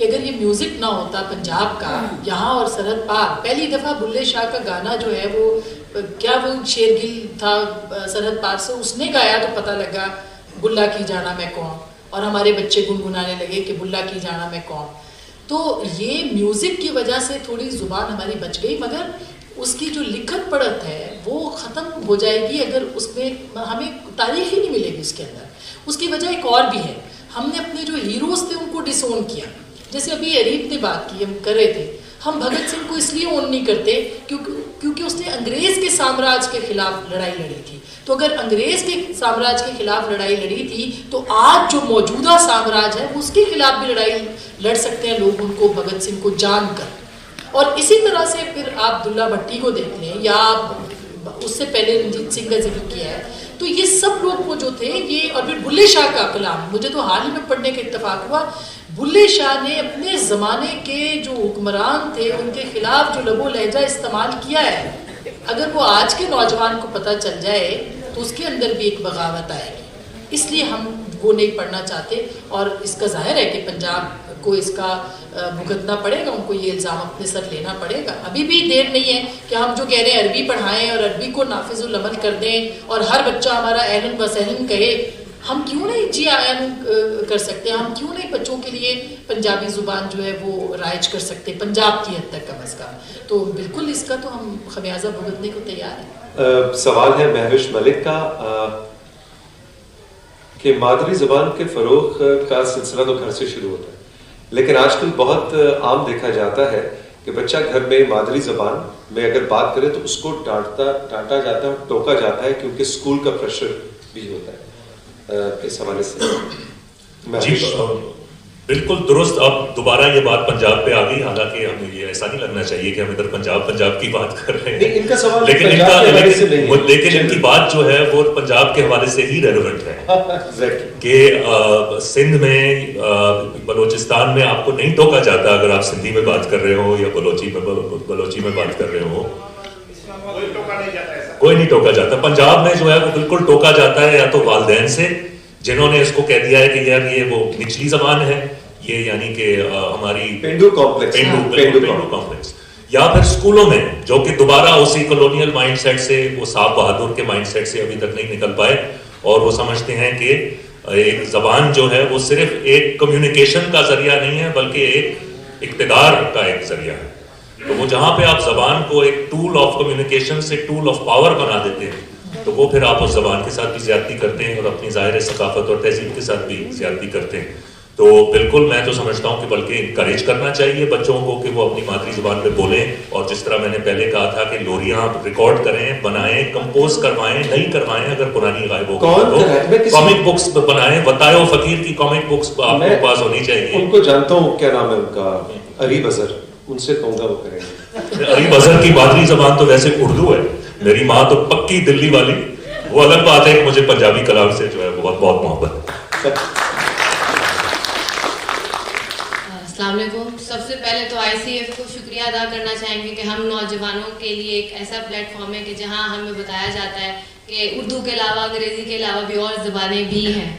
کہ اگر یہ میوزک نہ ہوتا پنجاب کا یہاں اور سرحد پار. پہلی دفعہ بلے شاہ کا گانا جو ہے وہ کیا وہ شیرگل تھا سرحد پار سے, اس نے گایا تو پتہ لگا بلا کی جانا میں کون, اور ہمارے بچے گنگنانے لگے کہ بلا کی جانا میں کون. تو یہ میوزک کی وجہ سے تھوڑی زبان ہماری بچ گئی, مگر اس کی جو لکھت پڑھت ہے وہ ختم ہو جائے گی اگر اس میں ہمیں تاریخ ہی نہیں ملے گی اس کے اندر. اس کی وجہ ایک اور بھی ہے, ہم نے اپنے جو ہیروز تھے ان کو ڈس اون کیا. جیسے ابھی اریب نے بات کی, ہم کر رہے تھے, ہم بھگت سنگھ کو اس لیے اون نہیں کرتے کیونکہ اس نے انگریز کے سامراج کے خلاف لڑائی لڑی تھی. تو اگر انگریز کے سامراج کے خلاف لڑائی لڑی تھی تو آج جو موجودہ سامراج ہے اس کے خلاف بھی لڑائی لڑ سکتے ہیں لوگ ان کو, بھگت سنگھ کو جان کر. اور اسی طرح سے پھر آپ دلہ بھٹی کو دیکھ لیں, یا آپ اس سے پہلے رنجیت سنگھ کا ذکر کیا ہے, تو یہ سب لوگ وہ جو تھے یہ. اور پھر بلے شاہ کا کلام مجھے تو حال ہی میں پڑھنے کا اتفاق ہوا. بلے شاہ نے اپنے زمانے کے جو حکمران تھے ان کے خلاف جو لب و لہجہ استعمال کیا ہے, اگر وہ آج کے نوجوان کو پتہ چل جائے تو اس کے اندر بھی ایک بغاوت آئے گی. اس لیے ہم وہ نہیں پڑھنا چاہتے, اور اس کا ظاہر ہے کہ پنجاب کو اس کا بھگتنا پڑے گا, ان کو یہ الزام اپنے سر لینا پڑے گا. ابھی بھی دیر نہیں ہے کہ ہم جو کہہ رہے ہیں عربی پڑھائیں اور عربی کو نافذ العمل کر دیں اور ہر بچہ ہمارا اہلاً وسہلاً کہے. ہم کیوں نہیں جی آئین کر سکتے, ہم کیوں نہیں بچوں کے لیے پنجابی زبان جو ہے وہ رائج کر سکتے پنجاب کی حد تک کم از کم. تو بالکل اس کا تو ہم خمیازہ بھگتنے کو تیار ہیں. سوال ہے مہوش ملک کا کہ مادری زبان کے فروغ کا سلسلہ تو گھر سے شروع ہوتا ہے, لیکن آج کل بہت عام دیکھا جاتا ہے کہ بچہ گھر میں مادری زبان میں اگر بات کرے تو اس کو ڈانٹا جاتا ہے, ٹوکا جاتا ہے, کیونکہ اسکول کا پریشر بھی ہوتا ہے. اس حوالے سے جی بالکل درست. اب دوبارہ یہ بات پنجاب پہ آ گئی, حالانکہ ہمیں یہ ایسا نہیں لگنا چاہیے کہ ہم ادھر پنجاب کی بات کر رہے ہیں, ان کا سوال لیکن ان کی بات جو ہے وہ پنجاب کے حوالے سے ہی ریلیونٹ ہے کہ سندھ میں بلوچستان میں آپ کو نہیں ٹوکا جاتا اگر آپ سندھی میں بات کر رہے ہو یا بلوچی میں بات کر رہے ہو, کوئی نہیں ٹوکا جاتا. پنجاب میں جو ہے وہ بالکل ٹوکا جاتا ہے یا تو والدین سے جنہوں نے اس کو کہہ دیا ہے کہ یار یہ وہ نچلی زبان ہے, یہ یعنی کہ ہماری پینڈو کمپلیکس, یا پھر اسکولوں میں جو کہ دوبارہ اسی کولونیل مائنڈ سیٹ سے, وہ صاحب بہادر کے مائنڈ سیٹ سے ابھی تک نہیں نکل پائے, اور وہ سمجھتے ہیں کہ ایک زبان جو ہے وہ صرف ایک کمیونیکیشن کا ذریعہ نہیں ہے بلکہ ایک اقتدار کا ایک ذریعہ ہے. تو وہ جہاں پہ آپ زبان کو ایک ٹول آف کمیونیکیشن سے ٹول آف پاور بنا دیتے ہیں تو وہ پھر آپ اس زبان کے ساتھ بھی زیادتی کرتے ہیں اور اپنی ظاہر ثقافت اور تہذیب کے ساتھ بھی زیادتی کرتے ہیں. تو بالکل میں تو سمجھتا ہوں کہ بلکہ انکریج کرنا چاہیے بچوں کو کہ وہ اپنی مادری زبان پہ بولیں, اور جس طرح میں نے پہلے کہا تھا کہ لوریاں ریکارڈ کریں, بنائیں, کمپوز کروائیں, نہیں کروائیں اگر پرانی غائب ہو گئی تو کامک بکس بنائیں. وطائے و فقیر کی کامک بکس آپ کے پاس ہونی چاہیے. ان کو جانتا ہوں, کیا نام ہے ان کا, اریب اظہر, ان سے کہوں گا وہ کریں گے. اریب اظہر کی مادری زبان تو ویسے اردو ہے, میری ماں تو پکی دلی والی, وہ الگ بات ہے کہ مجھے پنجابی کلام سے جو ہے بہت بہت محبت ہے. السلام علیکم. سب سے پہلے تو آئی سی ایف کو شکریہ ادا کرنا چاہیں گے کہ ہم نوجوانوں کے لیے ایک ایسا پلیٹ فارم ہے کہ جہاں ہمیں بتایا جاتا ہے کہ اردو کے علاوہ انگریزی کے علاوہ بھی اور زبانیں بھی ہیں.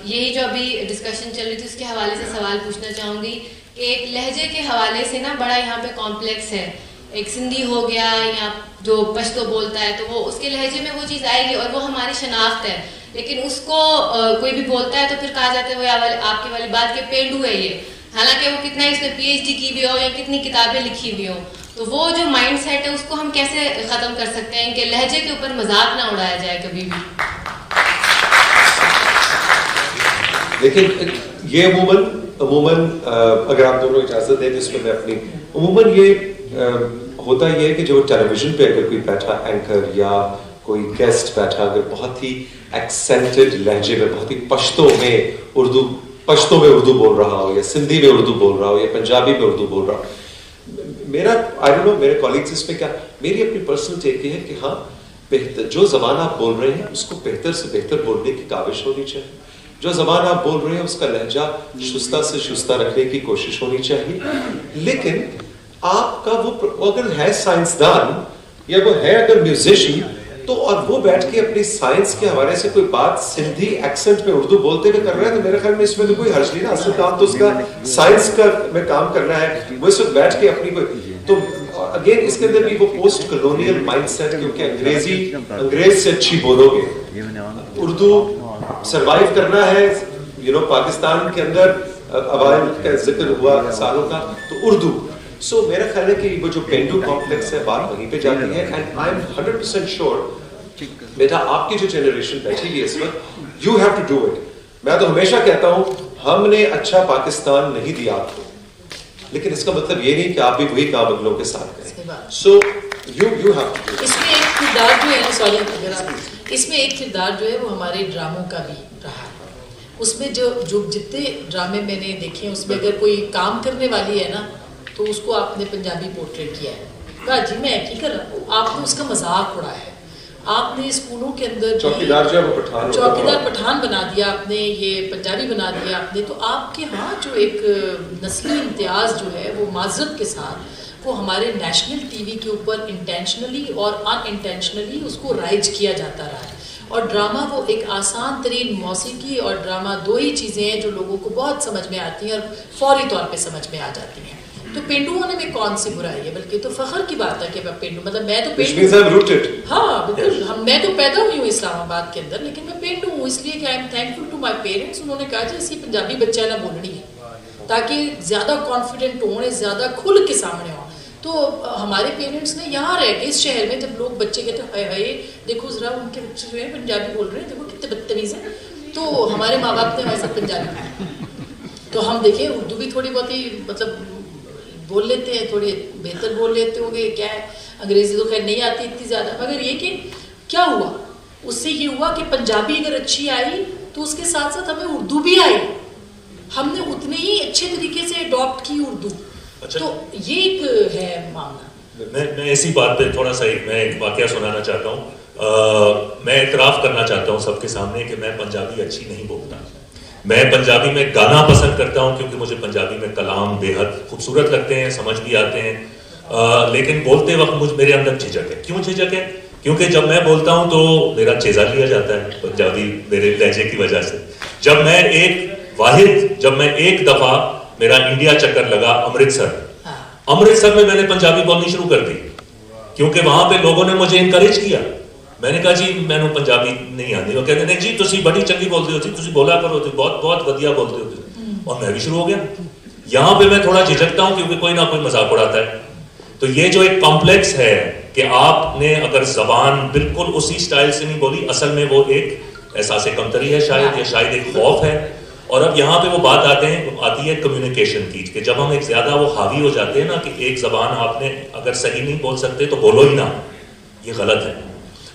یہی جو ابھی ڈسکشن چل رہی تھی اس کے حوالے سے سوال پوچھنا چاہوں گی کہ ایک لہجے کے حوالے سے نا بڑا یہاں پہ کمپلیکس ہے. ایک سندھی ہو گیا یا جو پشتو بولتا ہے تو وہ اس کے لہجے میں وہ چیز آئے گی اور وہ ہماری شناخت ہے, لیکن اس کو کوئی بھی بولتا ہے تو پھر کہا جاتا ہے وہ آپ کی والی بات کہ پینڈو ہے یہ, حالانکہ وہ کتنا اس نے پی ایچ ڈی کی بھی ہو یا کتنی کتابیں لکھی بھی ہوں. تو وہ جو مائنڈ سیٹ ہے اس کو ہم کیسے ختم کر سکتے ہیں کہ لہجے کے اوپر مذاق نہ اڑایا جائے کبھی بھی. لیکن یہ عموماً اگر آپ دونوں اجازت دیں تو اس میں اپنی عموماً یہ ہوتا یہ ہے کہ جو ٹیلی ویژن پہ اگر کوئی بیٹھا اینکر یا کوئی گیسٹ بیٹھا اگر بہت ہی ایکسینٹڈ لہجے میں, بہت ہی پشتوں میں اردو بول رہا ہو, یا سندھی میں اردو بول رہا ہو, یا پنجابی میں اردو بول رہا ہو, میرے کالیگز اس میں کیا, میری اپنی پرسنل ٹیک یہ ہے کہ ہاں بہتر جو زبان آپ بول رہے ہیں اس کو بہتر سے بہتر بولنے کی کاوش ہونی چاہیے. جو زبان آپ بول رہے ہیں اس کا لہجہ شستہ سے شستہ رکھنے کی کوشش ہونی چاہیے. لیکن آپ کا وہ اگر ہے سائنسدان یا وہ ہے اگر میوزیشین تو اور وہ بیٹھ کے اپنی سائنس کے حوالے سے کوئی بات سندھی ایکسنٹ میں اردو بولتے ہوئے کر رہا ہے تو میرے خیال میں اس میں تو کوئی حرج نہیں نا. اصل کام تو اس کا سائنس کا میں کام کرنا ہے. وہ اس وقت بیٹھ کے اپنی کوئی تو اگین اس کے اندر بھی وہ پوسٹ کلونیل مائنڈ سیٹ, کیونکہ انگریز سے اچھی بولو گے, اردو سروائیو کرنا ہے. پاکستان کے اندر عوائل کا ذکر ہوا سالوں کا, تو اردو. سو میرا خیال ہے کہ وہ جو پینڈو کمپلیکس ہے بات وہیں پہ جاتی ہے. اینڈ آئی ایم 100% شیور بیٹا آپ کی جو جنریشن بیٹھی ہوئی ہے اس وقت, you have to do it. میں تو ہمیشہ کہتا ہوں ہم نے اچھا پاکستان نہیں دیا آپ کو, لیکن اس کا مطلب یہ نہیں کہ آپ بھی وہی کام اگلوں کے ساتھ کریں. So you have to. اس میں ایک کردار جو ہے نا, سوری اگر آپ, اس میں ایک کردار جو ہے وہ ہمارے ڈراموں کا بھی رہا ہے. اس میں جو جتنے ڈرامے میں نے دیکھے ہیں اس میں اگر کوئی کام کرنے والی ہے نا تو اس کو آپ نے پنجابی پورٹریٹ کیا ہے, کہا جی میں ایک ہی کر رہا ہوں. آپ نے اس کا مذاق اڑایا ہے. آپ نے اسکولوں کے اندر چوکیدار جو ہے وہ پٹھان, چوکیدار پٹھان بنا دیا آپ نے, یہ پنجابی بنا دیا آپ نے. تو آپ کے ہاں جو ایک نسلی امتیاز جو ہے وہ معذرت کے ساتھ وہ ہمارے نیشنل ٹی وی کے اوپر انٹینشنلی اور ان انٹینشنلی اس کو رائج کیا جاتا رہا ہے. اور ڈرامہ وہ ایک آسان ترین موسیقی اور ڈرامہ دو ہی چیزیں ہیں جو لوگوں کو بہت سمجھ میں آتی ہیں اور فوری طور پہ سمجھ میں آ جاتی ہیں. تو پینڈو ہونے میں کون سی برائی ہے, بلکہ تو فخر کی بات ہے کہ میں پینڈو, مطلب میں تو پینڈو, ہاں بالکل, میں تو پیدا ہوئی ہوں اسلام آباد کے اندر, لیکن میں پینڈو ہوں اس لیے کہ I am thankful to my parents. انہوں نے کہا جی اسی پنجابی بچہ نہ بولنی ہے تاکہ زیادہ کانفیڈنٹ ہوں, زیادہ کھل کے سامنے ہوں. تو ہمارے پیرنٹس نے یہاں رہ کے اس شہر میں جب لوگ بچے کہتے ہیں ہائے ہائے دیکھو ذرا ان کے بچے جو ہیں پنجابی بول رہے ہیں, دیکھو کتنے بدتمیز ہیں, تو ہمارے ماں باپ نے ہمارے ساتھ پنجابی پڑھائی. تو ہم دیکھیں اردو بھی تھوڑی بہت ہی مطلب بول لیتے ہیں, تھوڑے بہتر بول لیتے ہوں گے, کیا ہے انگریزی تو خیر نہیں آتی اتنی زیادہ, مگر یہ کہ کیا ہوا اس سے یہ ہوا کہ پنجابی اگر اچھی آئی تو اس کے ساتھ ساتھ ہمیں اردو بھی آئی, ہم نے اتنے ہی اچھے طریقے سے اڈاپٹ کی اردو. تو یہ ایک ہے معاملہ. میں اسی بات پہ تھوڑا سا میں ایک واقعہ سنانا چاہتا ہوں. میں اعتراف کرنا چاہتا ہوں سب کے سامنے کہ میں پنجابی اچھی نہیں بولتا. میں پنجابی میں گانا پسند کرتا ہوں کیونکہ مجھے پنجابی میں کلام بے حد خوبصورت لگتے ہیں, سمجھ بھی آتے ہیں, لیکن بولتے وقت میرے اندر جھجک ہے. کیوں جھجک ہے؟ کیونکہ جب میں بولتا ہوں تو میرا چیزا لیا جاتا ہے پنجابی میرے لہجے کی وجہ سے. جب میں ایک دفعہ میرا انڈیا چکر لگا امرتسر میں نے پنجابی بولنی شروع کر دی کیونکہ وہاں پہ لوگوں نے مجھے انکریج کیا. میں نے کہا جی میں نے پنجابی نہیں آتی. وہ کہتے ہیں جی تسی بڑی چنگی بولتے ہو, تسی بولا کرو, بہت بہت ودیا بولتے ہو. اور میں بھی شروع ہو گیا. یہاں پہ میں تھوڑا جھجکتا ہوں کیونکہ کوئی نہ کوئی مذاق اڑاتا ہے. تو یہ جو ایک کمپلیکس ہے کہ آپ نے اگر زبان بالکل اسی سٹائل سے نہیں بولی, اصل میں وہ ایک احساس کمتری ہے شاید, یا شاید ایک خوف ہے. اور اب یہاں پہ وہ بات آتی ہے کمیونیکیشن کی, کہ جب ہم ایک زیادہ وہ حاوی ہو جاتے ہیں نا کہ ایک زبان آپ نے اگر صحیح نہیں بول سکتے تو بولو ہی نہ, یہ غلط ہے.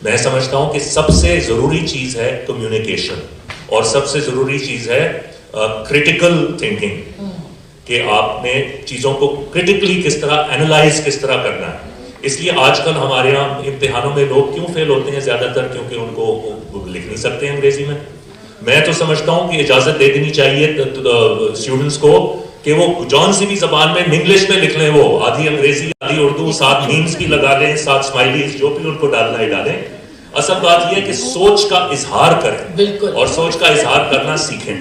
میں سمجھتا ہوں کہ سب سے ضروری چیز ہے کمیونیکیشن, اور سب سے ضروری چیز ہے کریٹیکل تھنکنگ, کہ آپ نے چیزوں کو کریٹیکلی کس طرح اینالائز کس طرح کرنا ہے. اس لیے آج کل ہمارے یہاں امتحانوں میں لوگ کیوں فیل ہوتے ہیں زیادہ تر, کیونکہ ان کو لکھ نہیں سکتے ہیں انگریزی میں. میں تو سمجھتا ہوں کہ اجازت دے دینی چاہیے اسٹوڈنٹس کو کہ وہ جون سی بھی زبان میں انگلش میں لکھ لیں, وہ آدھی انگریزی آدھی اردو, ساتھ میمز بھی لگا لیں, ساتھ اسمائلیز, جو بھی ان کو ڈالنا ہے ڈالیں. اصل بات یہ ہے کہ سوچ کا اظہار کریں اور سوچ کا اظہار کرنا سیکھیں.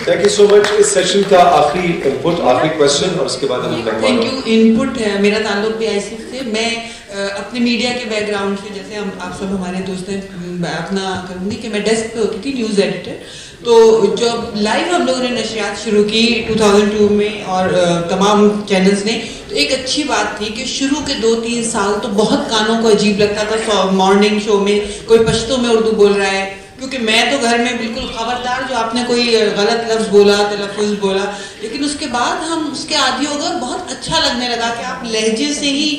Thank you so much. اس سیشن کا آخری انپٹ, آخری کوسچن, اور اس کے بعد ہم تھینک یو. انپٹ ہے میرا تعلق بھی آئی سی سے. میں اپنے میڈیا کے بیک گراؤنڈ سے, جیسے ہم آپ سب ہمارے دوست ہیں, اپنا کروں گی کہ میں ڈیسک پہ ہوتی تھی نیوز ایڈیٹر. تو جب لائیو ہم لوگوں نے نشریات شروع کی 2002 میں اور تمام چینلز نے, تو ایک اچھی بات تھی کہ شروع کے 2-3 سال تو بہت کانوں کو عجیب لگتا تھا مارننگ شو میں کوئی پشتو میں اردو بول رہا ہے, کیونکہ میں تو گھر میں بالکل خبردار جو آپ نے کوئی غلط لفظ بولا, تلفظ بولا. لیکن اس کے بعد ہم اس کے عادی ہو گئے, بہت اچھا لگنے لگا کہ آپ لہجے سے ہی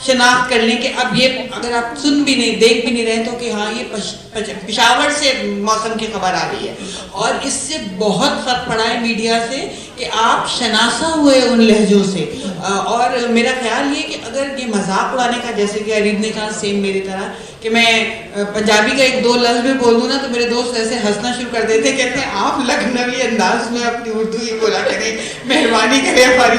شناخت کر لیں کہ اب یہ اگر آپ سن بھی نہیں دیکھ بھی نہیں رہے تو کہ ہاں یہ پشاور سے موسم کی خبر آ رہی ہے. اور اس سے بہت فرق پڑا ہے میڈیا سے کہ آپ شناسا ہوئے ان لہجوں سے. اور میرا خیال یہ کہ اگر یہ مذاق اڑانے کا, جیسے کہ عریب نے کہا سیم میری طرح, کہ میں پنجابی کا 1-2 لفظ بھی بول دوں نا تو میرے دوست ایسے ہنسنا شروع کر دیتے, کہتے ہیں آپ لکھنوی انداز میں اپنی اردو ہی بولا کریں, مہربانی کریں ہماری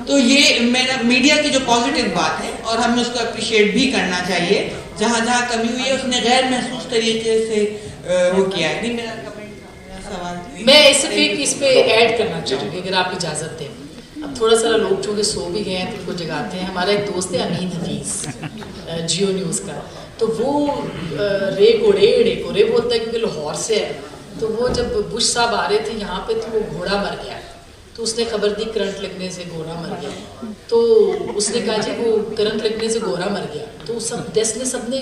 تو یہ میرا میڈیا کی جو پازیٹیو بات ہے اور ہمیں اس کو اپریشیٹ بھی کرنا چاہیے. جہاں جہاں کمی ہوئی ہے اس نے غیر محسوس طریقے سے وہ کیا ہے. نہیں میرا سوال میں صرف ایک اس پہ ایڈ کرنا چاہوں گی اگر آپ اجازت دیں. اب تھوڑا سا لوگ چونکہ سو بھی گئے ہیں تو ان کو جگاتے ہیں. ہمارا ایک دوست ہے امین حفیظ جیو نیوز کا, تو وہ رے کوڑے بولتا ہے کیونکہ لاہور سے ہے. تو وہ جب بش صاحب آ رہے تھے یہاں پہ تو وہ گھوڑا مر گیا, تو اس نے خبر دی کرنٹ لگنے سے گھوڑا مر گیا. تو اس نے کہا جی وہ کرنٹ لگنے سے گھوڑا مر گیا. تو سب ڈیسک نے سب نے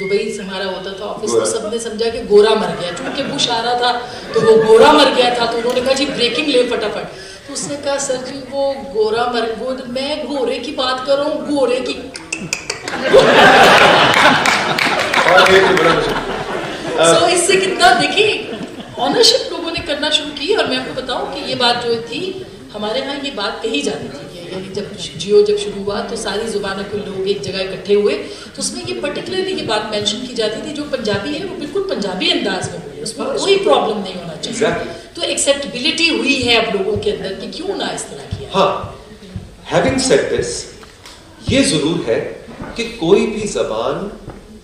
دبئی سے ہمارا ہوتا تھا آفس میں, سب نے سمجھا کہ گورا مر گیا. چونکہ بش آ رہا تھا تو وہ گورا مر گیا تھا. تو انہوں نے کہا جی بریکنگ لے فٹافٹ. تو اس نے کہا سر جی وہ گورا مر وہ میں گھوڑے کی بات کر رہا ہوں, گھوڑے کی. سو اس سے کتنا دیکھیں آنرشپ لوگوں نے کرنا شروع کی. اور میں آپ کو بتاؤں کہ یہ بات جو تھی ہمارے ہاں یہ بات کہی جاتی تھی کہ یعنی جب شروع ہوا تو ساری زبانوں کے لوگ ایک جگہ اکٹھے ہوئے تو اس میں یہ پرٹیکولرلی یہ بات مینشن کی جاتی تھی جو پنجابی ہے وہ بالکل پنجابی انداز میں ہوئی, اس میں کوئی پرابلم نہیں ہونا چاہیے. تو ایکسیپٹیبلٹی ہوئی ہے اب لوگوں کے اندر کہ کیوں نہ اس طرح کیا. ہاں, ہیونگ سیڈ دس, یہ ضرور ہے کہ کوئی بھی زبان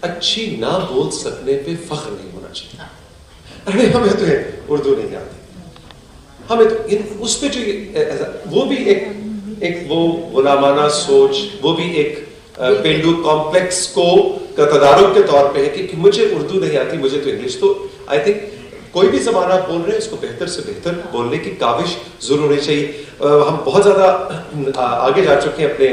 اچھی نہ بول سکنے پہ فخر نہیں ہونا چاہیے. ارے ہمیں تو اردو نہیں آتی, ہمیں تو اس پہ جو وہ بھی ایک وہ غلامانہ سوچ, وہ بھی ایک پینڈو کمپلیکس کو کا تدارک کے طور پہ ہے کہ مجھے اردو نہیں آتی, مجھے تو انگلش. تو آئی تھنک کوئی بھی زبان آپ بول رہے ہیں اس کو بہتر سے بہتر بولنے کی کاوش ضرور ہونی چاہیے. ہم بہت زیادہ آگے جا چکے ہیں اپنے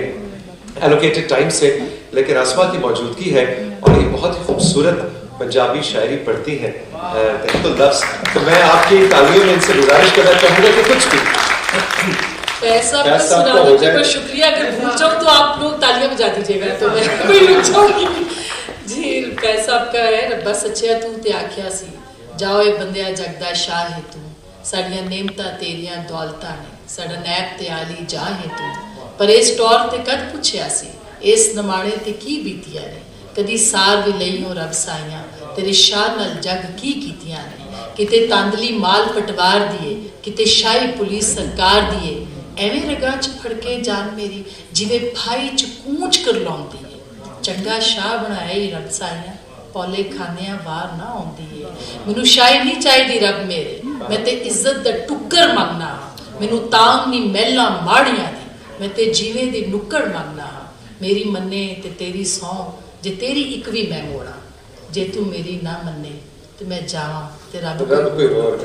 ایلوکیٹڈ ٹائم سے, لیکن آسما کی موجودگی ہے اور یہ بہت ہی خوبصورت پنجابی شاعری پڑھتی ہیں تحت اللفظ. تو میں آپ کی تعلیموں میں ان سے گزارش کرنا چاہوں گا کہ کچھ بھی پیسہ پر شکریہ. اگر بھول جاؤں تو آپ لوگ تالیاں بجا دیجیے گا تو میں کوئی رک جاؤں گی. جی پیسہ آپ کا ہے ربا سچیا تو تے آکھیا سی جاؤ اے بندیا جگدا شاہ ہے تو ساڈیاں نعمتاں تیریاں دولتاں نے ساڈا نیب تے عالی جاں ہے تو پر اس ٹور تے کد پوچھیا سی اس نمانے تے کی بیتیاں نے کدی سار بھی لئیوں رب سائیاں تیرے شاہ نال جگ کی کیتیاں نے کتے تاندلی مال پٹوار دیے کتے شاہی پولیس سرکار دیے ایویں رگاں چ پھڑکے جان میری جویں بھائی چ کونچ کر لاؤندی ہے چنگا شاہ بنایا ہی رب سائیاں پولے کھانیاں وار نہ آؤندی ہے مینوں شاہی نہیں چاہیے رب میرے میں تے عزت دا ٹکر منگنا ہاں مینوں تانگ نہیں محلاں ماڑیاں دی میں تے جیویں دی نکڑ منگنا ہاں میری منے تے تیری سو جے تیری ایک بھی میں موڑا جے تو میری نہ منے تو میں جاواں تے رب کوئی اور.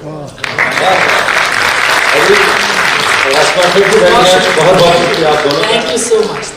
بہت بہت شکریہ آپ دونوں. Thank you so much.